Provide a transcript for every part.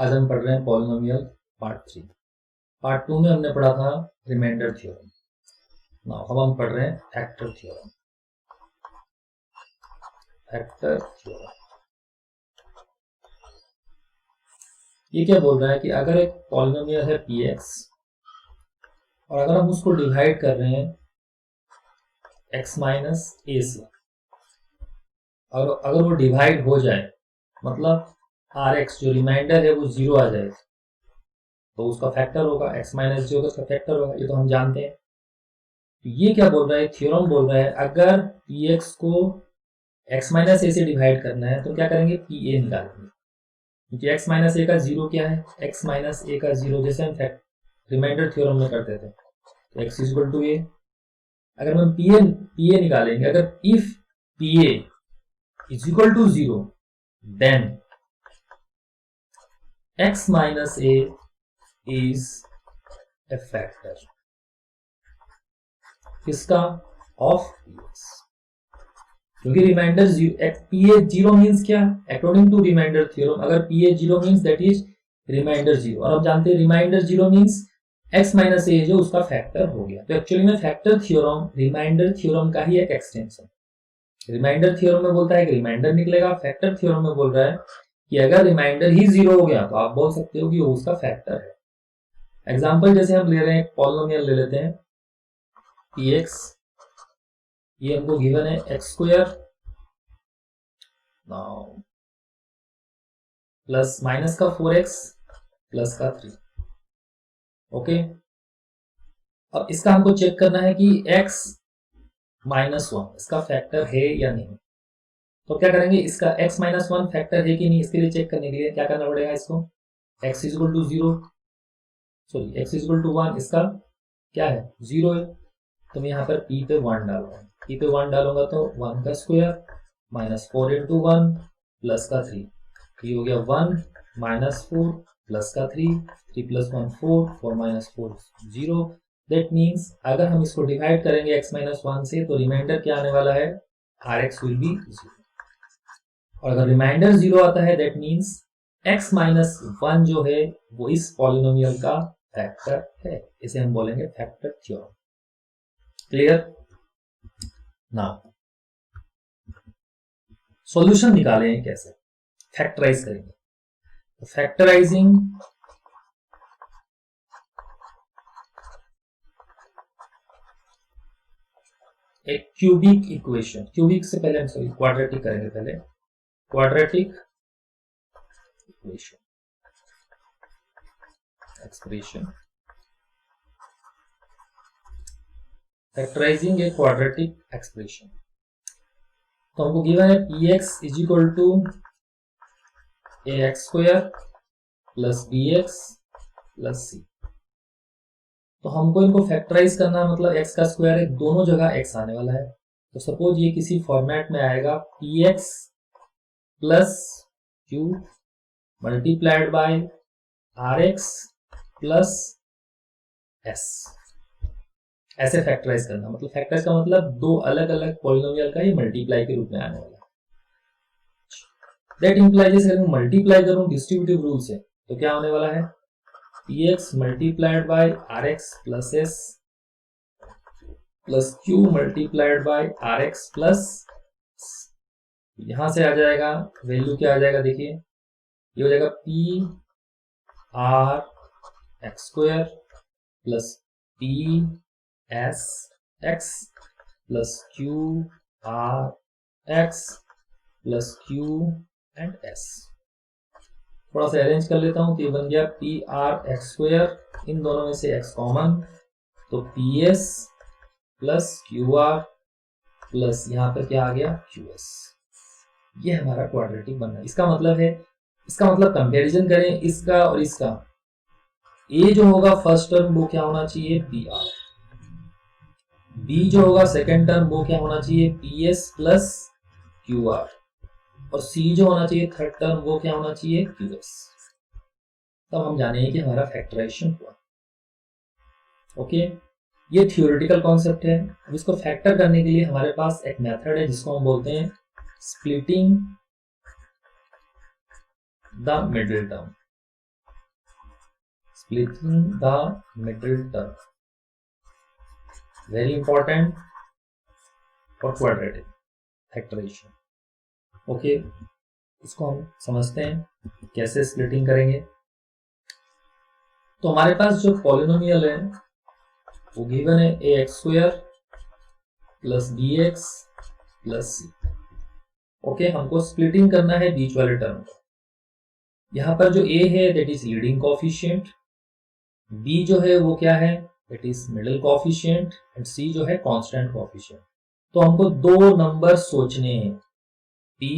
आज हम पढ़ रहे हैं पॉलिनोमियल पार्ट 3। पार्ट 2 में हमने पढ़ा था रिमाइंडर थ्योरम। नाउ अब हम पढ़ रहे हैं फैक्टर थ्योरम। फैक्टर थ्योरम ये क्या बोल रहा है कि अगर एक पॉलिनोमियल है px और अगर हम उसको डिवाइड कर रहे हैं x माइनस ए से, और अगर वो डिवाइड हो जाए मतलब rx जो रिमाइंडर है वो 0 आ जाए तो उसका फैक्टर होगा, x माइनस जो होगा उसका फैक्टर होगा, ये तो हम जानते हैं। तो ये क्या बोल रहा है, थ्योरम बोल रहा है अगर px को x माइनस ए से डिवाइड करना है तो क्या करेंगे, pa निकालेंगे, क्योंकि x माइनस ए का 0 क्या है, x माइनस ए का 0 जैसे हम रिमाइंडर थ्योरम में करते थे तो x इक्वल टू a। अगर हम pa निकालेंगे, अगर if pa is equal to 0 then x minus a is a factor किसका, ऑफ px, क्योंकि रिमाइंडर pa 0 मीन्स क्या, अकॉर्डिंग टू रिमाइंडर थ्योरम अगर pa 0 means that is remainder 0, और हम जानते हैं remainder 0 means x minus a जो उसका फैक्टर हो गया। तो एक्चुअली में फैक्टर थ्योरम रिमाइंडर थ्योरम का ही एक एक्सटेंशन। रिमाइंडर थ्योरम में बोलता है कि रिमाइंडर निकलेगा, फैक्टर थ्योरम में बोल रहा है कि अगर रिमाइंडर ही 0 हो गया तो आप बोल सकते हो कि वो उसका फैक्टर है। एग्जाम्पल जैसे हम ले रहे हैं, पॉलिनोमियल ले लेते हैं px, ये हमको गिवन है एक्स स्क्वायर प्लस माइनस का 4x प्लस का 3। ओके, अब इसका हमको चेक करना है कि x माइनस 1 इसका फैक्टर है या नहीं। तो क्या करेंगे, इसका x माइनस 1 फैक्टर है कि नहीं, इसके लिए चेक करने के लिए क्या करना पड़ेगा, इसको x is equal to 0, sorry x is equal to 1, इसका क्या है 0 है, तो मैं यहाँ पर p पे 1 डालूंगा, p पे 1 डालूंगा तो 1 का स्क्वायर माइनस 4 इंटू 1 प्लस का 3, ये हो गया 1 माइनस 4 प्लस का 3, 3 प्लस 1 4, 4 माइनस 4 0। दैट मीन्स अगर हम इसको डिवाइड करेंगे x माइनस 1 से तो रिमाइंडर क्या आने वाला है, rx विल बी 0, और अगर रिमाइंडर 0 आता है दैट मीन्स x माइनस 1 जो है वो इस पॉलिनोमियल का फैक्टर है। इसे हम बोलेंगे factor theorem. Clear. Now solution निकालें कैसे, फैक्टराइज करेंगे। तो फैक्टराइजिंग एक क्यूबिक इक्वेशन, क्यूबिक से पहले हम सॉरी क्वाड्रेटिक करेंगे, पहले quadratic equation expression, factorising a quadratic expression. तो हमको गिवन है px is equal to ax square plus bx plus c। तो हमको इनको फैक्टराइज करना मतलब x का स्क्वायर है, दोनों जगह x आने वाला है। तो सपोज ये किसी फॉर्मेट में आएगा px plus q multiplied by rx plus s, ऐसे फैक्टराइज करना, मतलब फैक्टराइज का मतलब दो अलग अलग पॉलिनोमियल का ये मल्टीप्लाई के रूप में आने वाला है। दैट इंप्लाइज अगर मैं मल्टीप्लाई करूं डिस्ट्रीब्यूटिव रूल से तो क्या होने वाला है, px multiplied by rx plus s plus q multiplied by rx plus, यहां से आ जाएगा वैल्यू क्या आ जाएगा, देखिए ये हो जाएगा p r x square plus p s x plus q r x plus q and s। थोड़ा सा अरेंज कर लेता हूं तो ये बन गया पी आर एक्स स्क्वायर, इन दोनों में से x कॉमन, तो P S plus Q R plus यहाँ पर क्या आ गया क्यू एस। ये हमारा क्वाड्रेटिक बन रहा है। इसका मतलब है, इसका मतलब कंपैरिजन करें इसका और इसका, a जो होगा फर्स्ट टर्म वो क्या होना चाहिए पी आर, b जो होगा सेकेंड टर्म वो क्या होना चाहिए P S plus Q R, और c जो होना चाहिए थर्ड टर्म वो क्या होना चाहिए qs। तब हम जानेंगे कि हमारा फैक्टराइजेशन हुआ। ओके, ये थियोरेटिकल कॉन्सेप्ट है। अब इसको फैक्टर करने के लिए हमारे पास एक मेथड है जिसको हम बोलते हैं splitting the middle term. splitting the middle term, very important for quadratic factorization. Okay, इसको हम समझते हैं कैसे स्प्लिटिंग करेंगे। तो हमारे पास जो पॉलिनोमियल है वो गिवन है ax² plus bx plus c। Okay, हमको स्प्लिटिंग करना है बीच वाले टर्म को। यहां पर जो a है that is leading coefficient, b जो है वो क्या है that is middle coefficient, and c जो है कांस्टेंट कोफिशिएंट। तो हमको दो नंबर सोचने हैं p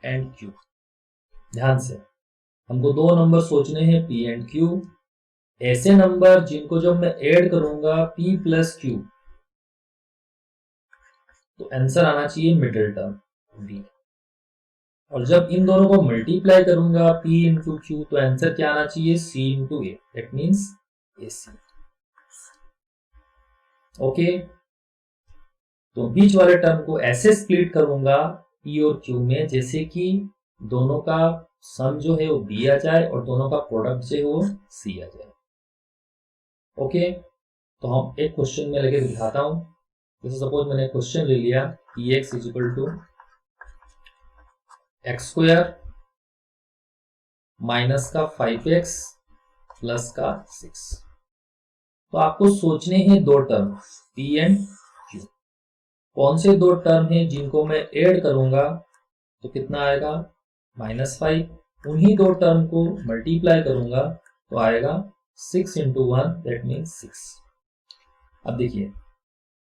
एंड q। ध्यान से, हमको दो नंबर सोचने हैं p एंड q, ऐसे नंबर जिनको जब मैं ऐड करूंगा p प्लस q तो आंसर आना चाहिए मिडिल टर्म b, और जब इन दोनों को मल्टीप्लाई करूंगा p इंटू q तो आंसर क्या आना चाहिए c into A, that means ac। Okay, तो बीच वाले टर्म को ऐसे स्प्लिट करूंगा p और q में जैसे कि दोनों का सम जो है वो b आ जाए और दोनों का प्रोडक्ट जो है वो c आ जाए। ओके, तो हम एक क्वेश्चन में लेके दिखाता हूं। जैसे सपोज मैंने क्वेश्चन ले लिया px is equal to x² minus का 5x प्लस का 6। तो आपको सोचने हैं दो टर्म p एंड q। कौन से दो टर्म हैं जिनको मैं ऐड करूंगा तो कितना आएगा -5, उन्हीं दो टर्म को मल्टीप्लाई करूंगा तो आएगा 6 इंटू 1 दैट मीन्स 6। अब देखिए,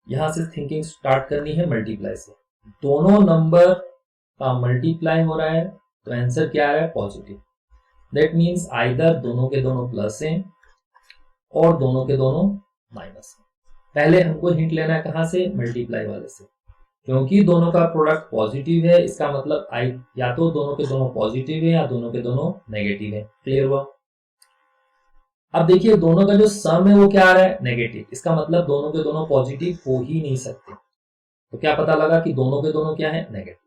यहां से थिंकिंग स्टार्ट करनी है मल्टीप्लाई से। दोनों नंबर का मल्टीप्लाई हो रहा है तो आंसर क्या आ रहा है पॉजिटिव, दैट मीन्स आइदर दोनों के दोनों प्लस हैं और दोनों के दोनों माइनस हैं। पहले हमको हिंट लेना है कहां से, मल्टीप्लाई वाले से, क्योंकि दोनों का प्रोडक्ट पॉजिटिव है, इसका मतलब या तो दोनों के दोनों पॉजिटिव है या दोनों के दोनों नेगेटिव है। क्लियर हुआ? अब देखिए, दोनों का जो सम है वो क्या आ रहा है नेगेटिव, इसका मतलब दोनों के दोनों पॉजिटिव हो ही नहीं सकते। तो क्या पता लगा कि दोनों के दोनों क्या है नेगेटिव।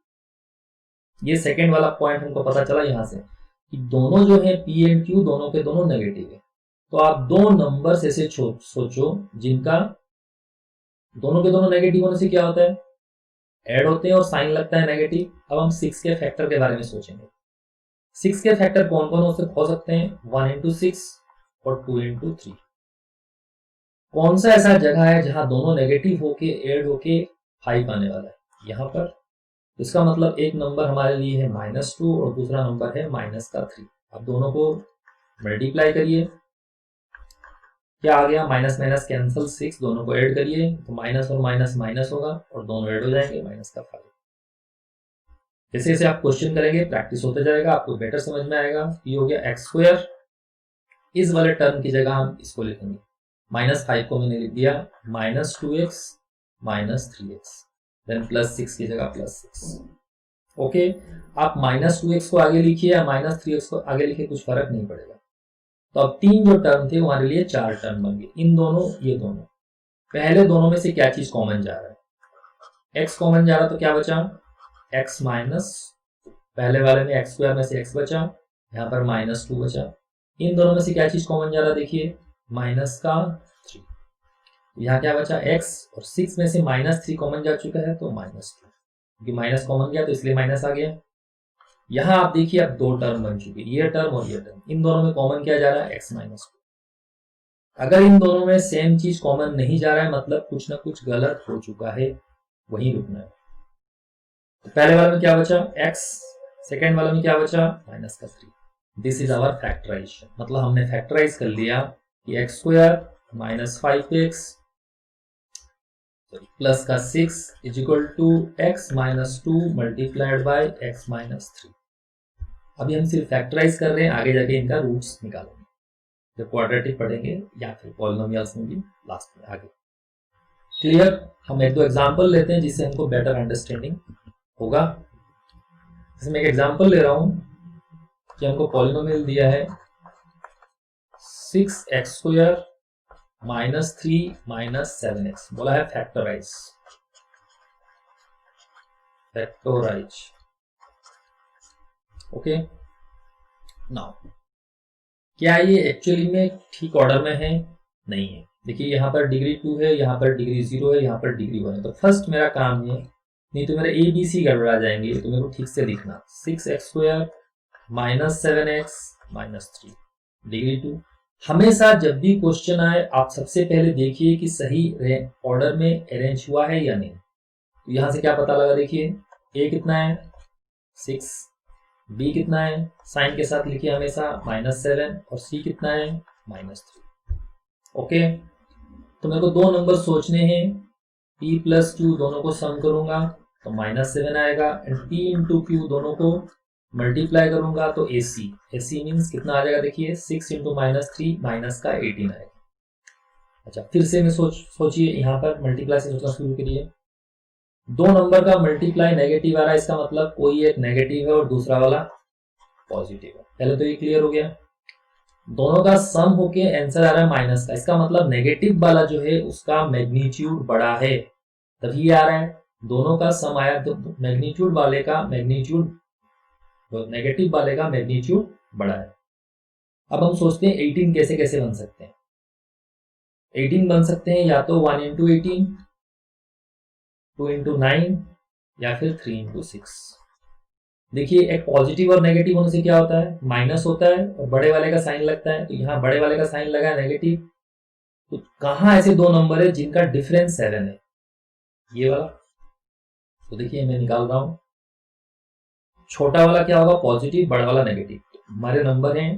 ये सेकंड वाला पॉइंट हमको पता चला यहां से कि दोनों जो है p एंड q दोनों के दोनों नेगेटिव है। तो आप दो नंबर्स ऐसे सोचो जिनका दोनों के दोनों नेगेटिव होने से क्या होता है ऐड होते हैं और साइन लगता है नेगेटिव। अब हम 6 के फैक्टर के बारे में सोचेंगे। 6 के फैक्टर कौन कौन हो सकते हैं, 1 इंटू 6 और 2 इंटू 3। कौन सा ऐसा जगह है जहां दोनों नेगेटिव होके ऐड होके 5 आने वाला है, यहां पर। इसका मतलब एक नंबर हमारे लिए है -2 और दूसरा नंबर है -3। अब दोनों को मल्टीप्लाई करिए, क्या आ गया, माइनस माइनस कैंसिल, 6, दोनों को ऐड करिए तो माइनस और माइनस माइनस होगा और दोनों ऐड हो जाएंगे, -5। जैसे जैसे आप क्वेश्चन करेंगे प्रैक्टिस होता जाएगा, आपको बेटर समझ में आएगा। ये हो गया x², इस वाले टर्म की जगह हम इसको लिखेंगे, -5 को मैंने लिख दिया -2x -3x, देन +6 की जगह +6। ओके, आप -2x को आगे लिखिए या -3x को आगे लिखिए, कुछ फर्क नहीं पड़ेगा। तो अब तीन जो टर्म थे हमारे लिए 4 टर्म बन गए, इन दोनों ये दोनों। पहले दोनों में से क्या चीज कॉमन जा रहा है, x कॉमन जा रहा तो क्या बचा x माइनस, पहले वाले में x² में से x बचा, यहाँ पर -2 बचा। इन दोनों में से क्या चीज कॉमन जा रहा देखिए, -3। यहाँ क्या बचा x, और 6 में से -3 कॉमन जा चुका है तो -2, क्योंकि माइनस कॉमन गया तो इसलिए माइनस आ गया। यहां आप देखिए अब दो टर्म बन चुके, ये टर्म और ये टर्म। इन दोनों में कॉमन क्या जा रहा है, x -2। अगर इन दोनों में सेम चीज कॉमन नहीं जा रहा है मतलब कुछ ना कुछ गलत हो चुका है, वहीं रुकना है। तो पहले वाले में क्या बचा x, सेकेंड वाले में क्या बचा -3। दिस इज आवर फैक्टराइजेशन, मतलब हमने फैक्टराइज कर लिया कि x² - 5x प्लस का 6 is equal to x -2 multiplied by x -3। अभी हम सिर्फ फैक्टराइज कर रहे हैं, आगे जाके इनका रूट्स निकालेंगे जब क्वाड्रेटिक पढ़ेंगे या फिर पॉलिनोमियल्स में भी लास्ट में आगे। क्लियर? हम एक दो एग्जांपल लेते हैं जिससे हमको बेटर अंडरस्टैंडिंग होगा। इसमें एक एग्जांपल ले रहा हूं कि हमको पॉलिनोमियल दिया है 6x² -3 -7x, बोला है फैक्टराइज। Factorise, okay. नाउ क्या ये एक्चुअली में ठीक ऑर्डर में है? नहीं है। देखिए यहाँ पर डिग्री 2 है, यहाँ पर डिग्री 0 है, यहाँ पर डिग्री 1 है। तो फर्स्ट मेरा काम ये, नहीं तो मेरे ए बी सी गड़बड़ा जाएंगे, तो मेरे को ठीक से लिखना 6x² minus 7x minus 3 degree 2। हमेशा जब भी क्वेश्चन आए आप सबसे पहले देखिए कि सही ऑर्डर में अरेंज हुआ है या नहीं। तो यहां से क्या पता लगा, देखिए ए कितना है 6, बी कितना है साइन के साथ लिखिए हमेशा -7, और सी कितना है -3। ओके, तो मेरे को दो नंबर सोचने हैं, p प्लस क्यू दोनों को सम करूंगा तो -7 आएगा, एंड p इंटू क्यू दोनों को मल्टीप्लाई करूंगा तो ac मीन्स कितना आ जाएगा, देखिए 6 इंटू -3 माइनस का 18 आएगा। अच्छा फिर से मैं सोचिए यहाँ पर मल्टीप्लाई से सोचना शुरू करिए। दो नंबर का मल्टीप्लाई नेगेटिव आ रहा है, इसका मतलब कोई एक नेगेटिव है और दूसरा वाला पॉजिटिव है। पहले तो ये क्लियर हो गया। दोनों का सम होके आंसर आ रहा है माइनस का, इसका मतलब नेगेटिव वाला जो है उसका मैग्नीट्यूड बड़ा है, तभी ये आ रहा है। दोनों का सम आया तो मैग्नीट्यूड वाले का मैग्नीट्यूड, नेगेटिव वाले का मैग्नीट्यूड बड़ा है। अब हम सोचते हैं 18 कैसे कैसे बन सकते हैं। 18 बन सकते हैं या तो 1 इंटू 18, 2 इंटू 9 या फिर 3 इंटू 6। देखिए एक पॉजिटिव और नेगेटिव होने से क्या होता है, माइनस होता है और बड़े वाले का साइन लगता है। तो यहाँ बड़े वाले का साइन लगा है नेगेटिव, तो कहाँ ऐसे दो नंबर है जिनका डिफरेंस 7 है, ये वाला। तो देखिए मैं निकाल रहा हूं, छोटा वाला क्या होगा पॉजिटिव, बड़ा वाला नेगेटिव। हमारे नंबर हैं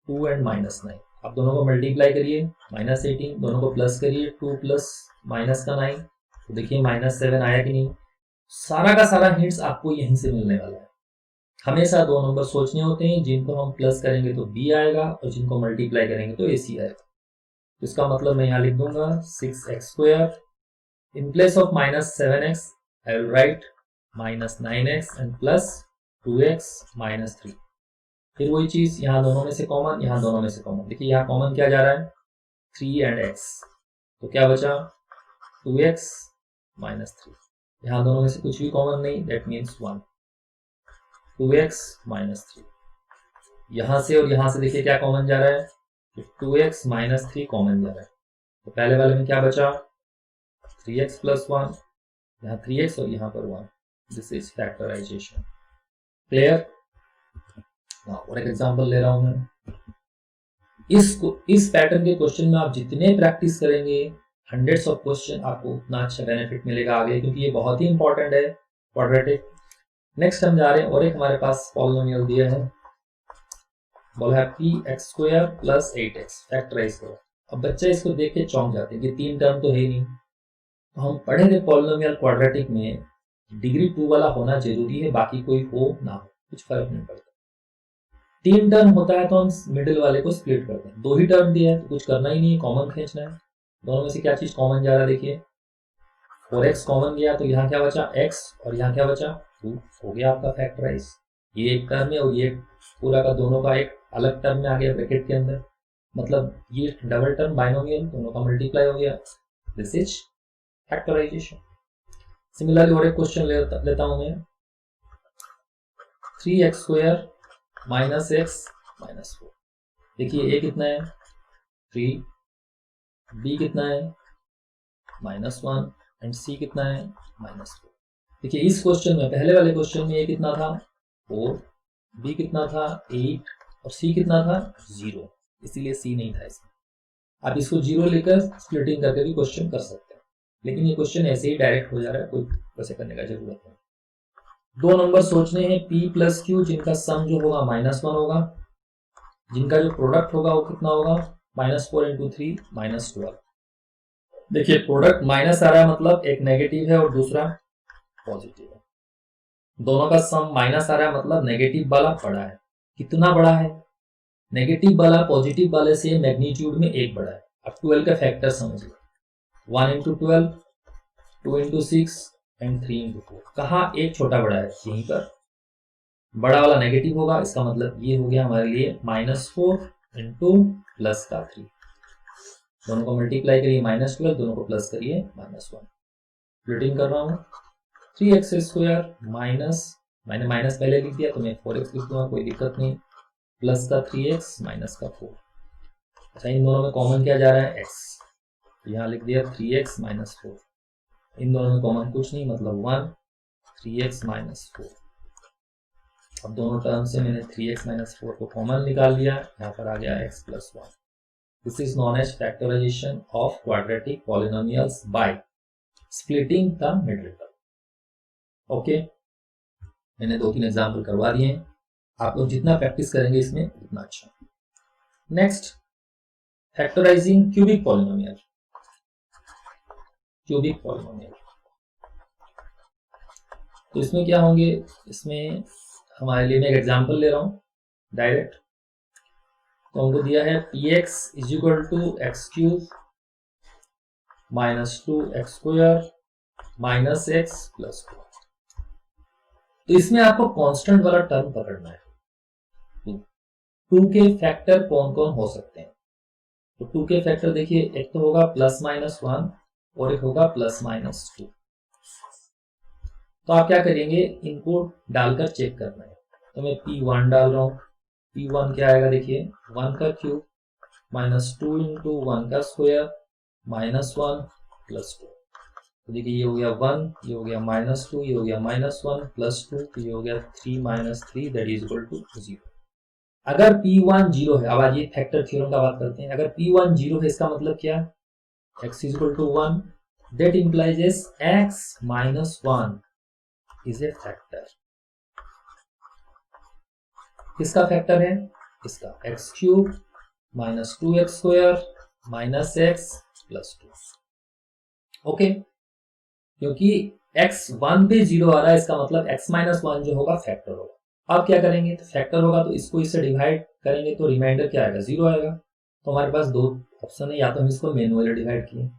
2 एंड -9। अब दोनों को मल्टीप्लाई करिए, -18 दोनों को प्लस करिए, 2 प्लस माइनस का 9, तो देखिए -7 आया कि नहीं। सारा का सारा हिंट्स आपको यहीं से मिलने वाला है। हमेशा दो नंबर सोचने होते हैं, जिनको हम प्लस करेंगे तो b आएगा और जिनको मल्टीप्लाई करेंगे तो ac आएगा। इसका मतलब मैं यहाँ लिख दूंगा 6x² in place of -7x I will write -9x and plus 2x -3। फिर वही चीज यहाँ दोनों में से कॉमन, यहाँ दोनों में से कॉमन। देखिए यहाँ कॉमन क्या जा रहा है 3 एंड x, तो क्या बचा 2x -3। यहाँ दोनों में से कुछ भी कॉमन नहीं, दैट मीन्स 1, 2x -3। यहां से और यहां से देखिए क्या कॉमन जा रहा है, 2x -3 कॉमन जा रहा है। तो पहले वाले में क्या बचा 3x + 1, यहाँ 3x और यहाँ पर 1। This is factorization. क्लियर। और एक एग्जांपल ले रहा हूं मैं। इस पैटर्न के क्वेश्चन में आप जितने प्रैक्टिस करेंगे, हंड्रेड्स ऑफ क्वेश्चन, आपको उतना अच्छा बेनिफिट मिलेगा आगे, क्योंकि ये बहुत ही इंपॉर्टेंट है क्वाड्रेटिक। नेक्स्ट हम जा रहे हैं, और एक हमारे पास पॉलिनोमियल दिया है, बोला है px² + 8x, फैक्टराइज करो। अब बच्चे इसको देख के चौंक जाते हैं कि 3 टर्म तो है ही नहीं। तो हम पढ़े थे पॉलिनोमियल क्वाड्रेटिक में डिग्री 2 वाला होना जरूरी है, बाकी कोई हो ना हो कुछ फर्क नहीं पड़ता। 3 टर्म होता है तो हम मिडिल वाले को स्प्लिट करते हैं। 2 ही टर्म दिया है तो कुछ करना ही नहीं है, कॉमन खींचना है। दोनों में से क्या चीज कॉमन जा रहा है, देखिए 4x कॉमन गया, तो यहाँ क्या बचा x और यहाँ क्या बचा 2, हो गया आपका फैक्टराइज। ये एक टर्म है और ये पूरा का दोनों का एक अलग टर्म में आ गया ब्रैकेट के अंदर, मतलब ये डबल टर्म बाइनोमियल दोनों का मल्टीप्लाई हो गया। This is factorisation. सिमिलरली और एक क्वेश्चन लेता हूं मैं, 3x² - x - 4। देखिए a कितना है 3, b कितना है -1 एंड c कितना है -4। देखिए इस क्वेश्चन में, पहले वाले क्वेश्चन में a कितना था 4, b कितना था 8 और c कितना था 0, इसीलिए c नहीं था इसमें। आप इसको 0 लेकर स्प्लिटिंग करके भी क्वेश्चन कर सकते हैं, लेकिन ये क्वेश्चन ऐसे ही डायरेक्ट हो जा रहा है, कोई वैसे करने का जरूरत नहीं। दो नंबर सोचने हैं p + q, जिनका सम जो होगा -1 होगा, जिनका जो प्रोडक्ट होगा वो कितना होगा -4 × 3 -12। देखिए प्रोडक्ट माइनस आ रहा है, मतलब एक नेगेटिव है और दूसरा पॉजिटिव है। दोनों का सम माइनस आ रहा है, मतलब नेगेटिव वाला बड़ा है। कितना बड़ा है, नेगेटिव वाला पॉजिटिव वाले से मैग्नीट्यूड में 1 बड़ा है। अब 12 का फैक्टर समझिए, 1 × 12, 2 × 6 एंड 3 × 4। कहाँ एक छोटा बड़ा है, यहीं पर बड़ा वाला नेगेटिव होगा, इसका मतलब ये हो गया हमारे लिए -4 × +3। दोनों को मल्टीप्लाई करिए -12, दोनों को प्लस करिए -1। स्प्लिटिंग कर रहा हूँ, 3x² माइनस, मैंने माइनस पहले लिख दिया तो मैं 4x लिख दूंगा, कोई दिक्कत नहीं, +3x - 4। अच्छा, इन दोनों में कॉमन क्या जा रहा है? x, यहाँ लिख दिया 3x माइनस 4। इन दोनों में कॉमन कुछ नहीं, मतलब 1, 3x माइनस 4। अब दोनों टर्म से मैंने 3x माइनस 4 को कॉमन निकाल लिया, यहाँ पर आ गया x plus 1। This is known as factorization of quadratic polynomials by splitting the middle term. Okay, मैंने 2-3 एग्जाम्पल करवा दिए हैं, आप लोग जितना प्रैक्टिस करेंगे इसमें उतना अच्छा। Next, factorising cubic polynomial. Cubic polynomial, तो इसमें क्या होंगे? इसमें हमारे लिए मैं एक एग्जांपल ले रहा हूं डायरेक्ट। तो हमको दिया है px is equal to x cube minus 2x square minus x plus 2। तो इसमें आपको कांस्टेंट वाला टर्म पकड़ना है। 2 के फैक्टर कौन कौन हो सकते हैं? तो 2 के फैक्टर देखिए, एक तो होगा प्लस माइनस 1 और एक होगा प्लस माइनस 2। तो आप क्या करेंगे, इनको डालकर चेक करना है। तो मैं P1 डाल रहा हूँ। P1 क्या आएगा? देखिए 1 का क्यूब माइनस 2 इंटू 1 का स्क्वायर माइनस 1 प्लस 2। तो देखिए ये हो गया 1, ये हो गया माइनस 2, ये हो गया माइनस 1 प्लस 2, ये हो गया 3 minus 3 that is equal to 0। अगर P1 0 है, अब आज ये फैक्टर थ्योरम का बात करते हैं। अगर P1 0 है, इसका मतलब क्या? x is equal to 1, that implies x minus 1 is a factor. किसका फैक्टर है? इसका x cube minus 2x square minus x plus 2। Okay, क्योंकि x 1 पे 0 आ रहा है, इसका मतलब x माइनस 1 जो होगा फैक्टर होगा। अब क्या करेंगे? तो फैक्टर होगा तो इसको इससे डिवाइड करेंगे तो रिमाइंडर क्या आएगा? 0 आएगा। तो हमारे पास 2 ऑप्शन है, या तो हम इसको मैन्युअली डिवाइड किए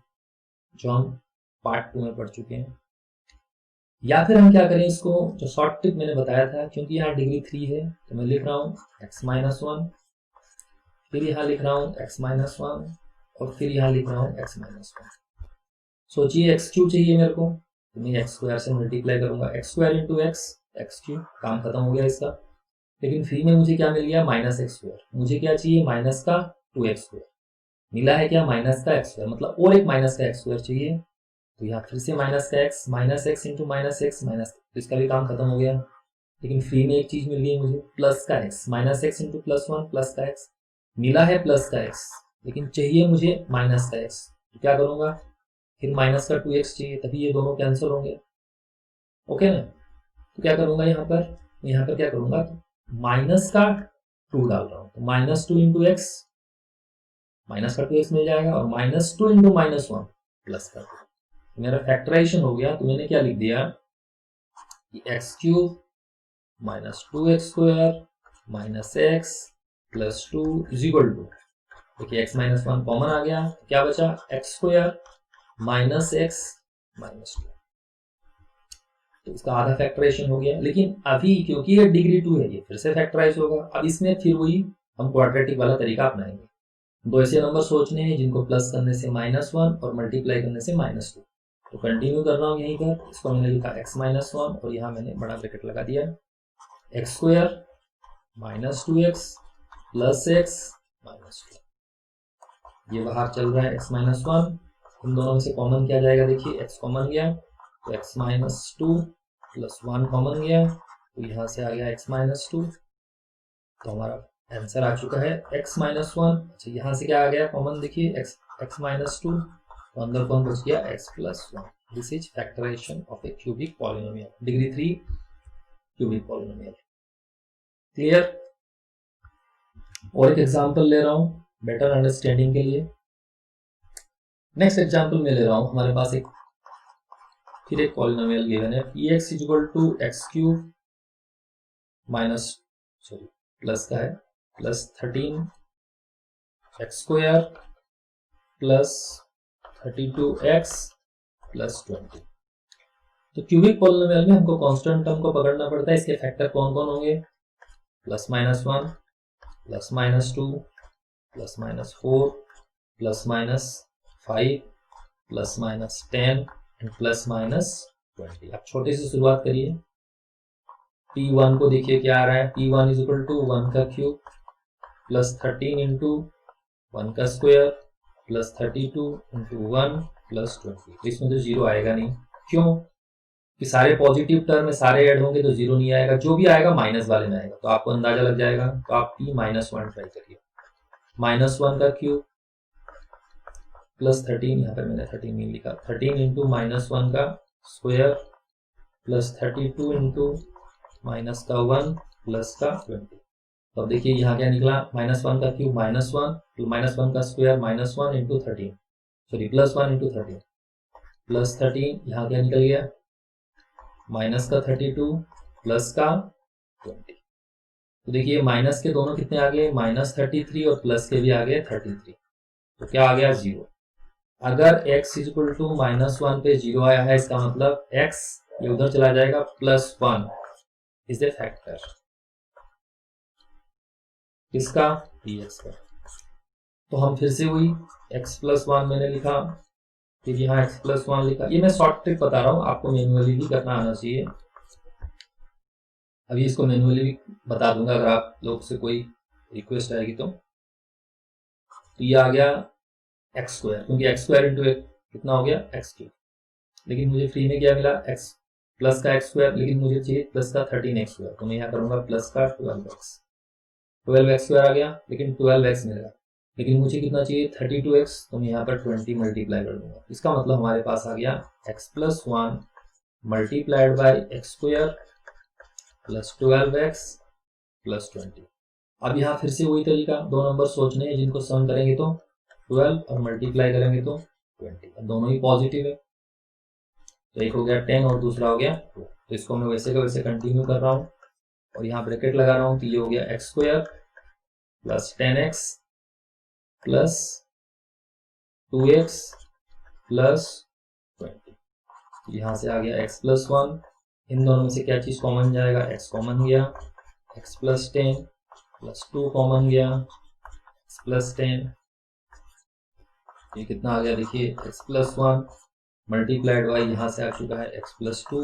जो हम पार्ट 2 में पढ़ चुके हैं, या फिर हम क्या करें, इसको जो शॉर्ट ट्रिक मैंने बताया था, क्योंकि यहाँ डिग्री 3 है तो मैं लिख रहा हूँ x माइनस 1, फिर यहाँ लिख रहा हूँ x माइनस 1 और फिर यहाँ लिख रहा हूँ x माइनस 1। सोचिए एक्स क्यूब चाहिए मेरे को, तो मैं एक्स स्क्वायर से मल्टीप्लाई करूंगा, x square into x cube, काम खत्म हो गया इसका। लेकिन फ्री में मुझे क्या मिल गया? Minus x square. मुझे क्या चाहिए? माइनस का 2x स्क्वायर। मिला है क्या? माइनस का एक्स स्क्वायर, मतलब और एक माइनस का एक्स स्क्वायर चाहिए। तो यहाँ फिर से माइनस का x, minus x into minus x minus, तो इसका भी काम खत्म हो गया। लेकिन फ्री में एक चीज मिल गई मुझे, प्लस का x, minus x into plus 1 plus का एक्स। मिला है प्लस का एक्स, लेकिन चाहिए मुझे माइनस का एक्स, तो क्या करूंगा? फिर माइनस का 2x चाहिए, तभी ये दोनों कैंसिल होंगे। ओके ना? तो क्या करूंगा यहाँ पर क्या करूंगा? माइनस का 2 डाल रहा हूँ, तो माइनस 2 इंटू एक्स, माइनस का 2x मिल जाएगा, और माइनस 2 इंटू माइनस 1 प्लस का 2। मेरा फैक्टराइजेशन हो गया। तो मैंने क्या लिख दिया कि x cube minus 2x square minus x plus 2 is equal to, देखिए एक्स माइनस 1 कॉमन आ गया, क्या बचा? X square minus x minus 2। तो इसका आधा फैक्टराइजेशन हो गया। लेकिन अभी क्योंकि ये डिग्री 2 है, ये फिर से फैक्टराइज होगा। अब इसमें फिर वही हम क्वाड्रेटिक वाला तरीका अपनाएंगे। 2 ऐसे नंबर सोचने हैं जिनको प्लस करने से -1 और मल्टीप्लाई करने से -2। तो कंटिन्यू कर रहा हूँ यहीं पर। इसको मैंने लिखा x माइनस 1 और यहाँ मैंने बड़ा ब्रैकेट लगा दिया, x square minus 2x plus x minus 2। ये बाहर चल रहा है x माइनस 1, इन दोनों में से कॉमन क्या जाएगा? देखिए x कॉमन गया तो x माइनस 2 प्लस 1 कॉमन गया, तो यहाँ से आ गया x माइनस 2। तो हमारा आंसर आ चुका है x माइनस 1। अच्छा, यहाँ से क्या आ गया कॉमन? देखिए x माइनस 2, तो अंदर कौन बच गया? x plus 1। This is factorization of a cubic polynomial, degree 3 cubic polynomial. Clear? और एक एग्जांपल ले रहा हूं बेटर अंडरस्टैंडिंग के लिए। नेक्स्ट एग्जांपल में ले रहा हूं, हमारे पास फिर एक पॉलिनोमियल गिवन है, px is equal to x cube minus plus का है plus 13 x square plus 32x plus 20। तो क्यूबिक पॉलिनोमियल में हमको कांस्टेंट टर्म को पकड़ना पड़ता है। इसके फैक्टर कौन कौन होंगे? Plus minus 1 plus minus 2 plus minus 4 plus minus 5 plus minus 10 and plus minus 20। अब छोटे से शुरुआत करिए। P1 को देखिए क्या आ रहा है? P1 इज इक्वल टू 1 का क्यूब प्लस 13 इंटू 1 का स्क्वायर प्लस 32 इंटू 1 प्लस 20। तो इसमें तो जीरो आएगा नहीं, क्यों कि सारे पॉजिटिव टर्म में सारे ऐड होंगे तो जीरो नहीं आएगा, जो भी आएगा माइनस वाले में आएगा, तो आपको अंदाजा लग जाएगा। तो आप p -1 ट्राई करिए। -1 का क्यूब प्लस 13, यहाँ पर मैंने 13 नहीं लिखा, 13 इंटू -1 का स्क्वायर प्लस 32 इंटू माइनस का 1 प्लस का 20। तो अब देखिए यहाँ क्या निकला, -1 का क्यूब -1 तो -1 का square -1 into 13, sorry +1 into 13 plus 13, यहाँ क्या निकल गया माइनस का 32 प्लस का 20। तो देखिए माइनस के दोनों कितने आ गए, -33 और प्लस के भी आ गए 33। तो क्या आ गया, जीरो। अगर x इक्वल टू -1 पे जीरो आया है, इसका मतलब x ये उधर चला जाएगा, +1 इज द फैक्टर किसका, dx का। तो हम फिर से वही x+1 मैंने लिखा, फिर यहाँ x+1 लिखा। ये मैं शॉर्ट ट्रिक बता रहा हूँ, आपको मैन्युअली भी करना आना चाहिए। अभी इसको मैन्युअली भी बता दूंगा अगर आप लोग से कोई रिक्वेस्ट आएगी तो ये आ गया x², क्योंकि x² इंटू कितना हो गया x3। लेकिन मुझे फ्री में क्या मिला, x प्लस का x², लेकिन मुझे चाहिए प्लस का 13x², तो मैं यहाँ करूंगा प्लस का 12x² आ गया, लेकिन 12x मिलेगा, लेकिन मुझे कितना चाहिए 32x, तो मैं यहाँ पर 20 मल्टीप्लाई कर दूंगा। इसका मतलब हमारे पास आ गया x+1 multiplied by x² plus 12x plus 20। अब यहाँ फिर से वही तरीका, दो नंबर सोचने हैं जिनको सम करेंगे तो 12 और मल्टीप्लाई करेंगे तो 20, दोनों ही पॉजिटिव है, तो एक हो गया 10 और दूसरा हो गया 2। तो इसको मैं वैसे का वैसे कंटिन्यू कर रहा हूँ और यहाँ ब्रैकेट लगा रहा हूँ, तो ये हो गया x² plus 10x plus 2x plus 20। यहाँ से आ गया x+1, इन दोनों में से क्या चीज कॉमन जाएगा, x कॉमन गया, x+10 प्लस 2 कॉमन गया, x+10, ये कितना आ गया देखिए x+1 मल्टीप्लाइड बाई यहाँ से आ चुका है x+2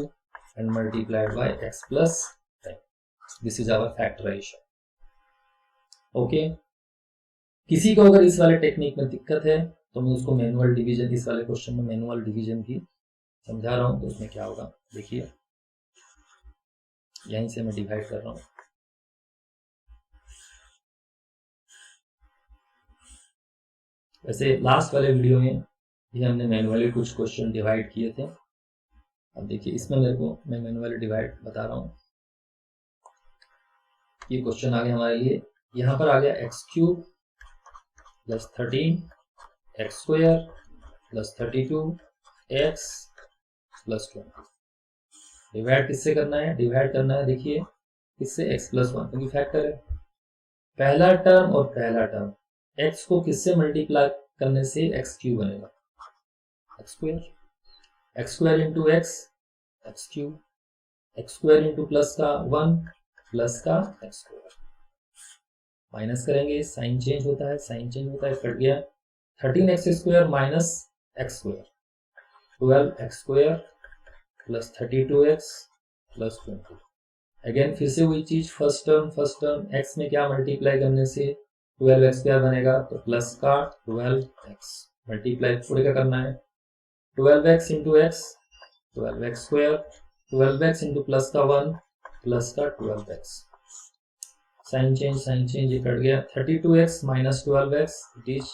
and multiplied by x+10। This is our factorization. Okay, किसी को अगर इस वाले टेक्निक में दिक्कत है तो मैं उसको मैनुअल डिवीजन, इस वाले क्वेश्चन में मैनुअल डिवीजन की समझा रहा हूँ, तो उसमें क्या होगा देखिए, यहीं से मैं डिवाइड कर रहा हूँ। वैसे लास्ट वाले वीडियो में ये हमने मैनुअली कुछ क्वेश्चन डिवाइड किए थे। अब देखिए इसमें मैं मैनुअली डिवाइड बता रहा हूँ। ये क्वेश्चन आ गया हमारे लिए, यहाँ पर आ गया x³ plus 13 x² plus 32 x plus 20। Divide किससे करना है, डिवाइड करना है देखिए किससे, x+1, क्योंकि फैक्टर है। पहला टर्म और पहला टर्म, x को किससे मल्टीप्लाई करने से x³ बनेगा, x² into x x³ x² into plus का 1 प्लस का x², माइनस करेंगे साइन चेंज होता है, साइन चेंज होता है, कट गया 13x² minus x², 12x² plus 32x plus 20। Again फिर से वही चीज, फर्स्ट टर्म x में क्या मल्टीप्लाई करने से 12x² बनेगा, तो प्लस का 12x मल्टीप्लाई पूरे का करना है, 12x into x 12x², 12x into plus का 1 प्लस का 12x, साइन चेंज ये कट गया, 32x minus 12x it is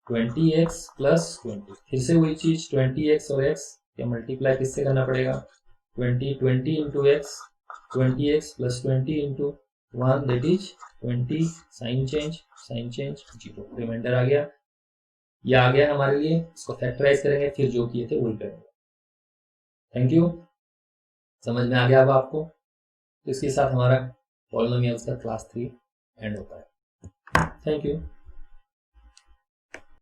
20x plus 20। फिर से वही चीज 20x और x या मल्टीप्लाई किससे करना पड़ेगा, 20 into x 20x plus 20 into 1 that is 20, sign change 0, reminder आ गया। ये आ गया हमारे लिए, इसको फैक्टराइज करेंगे, फिर जो किए थे वही करेंगे। थैंक यू, समझ में आ गया अब आपको। तो इसके साथ हमारा पॉलिनोमियल्स का क्लास 3 एंड होता है। Thank you.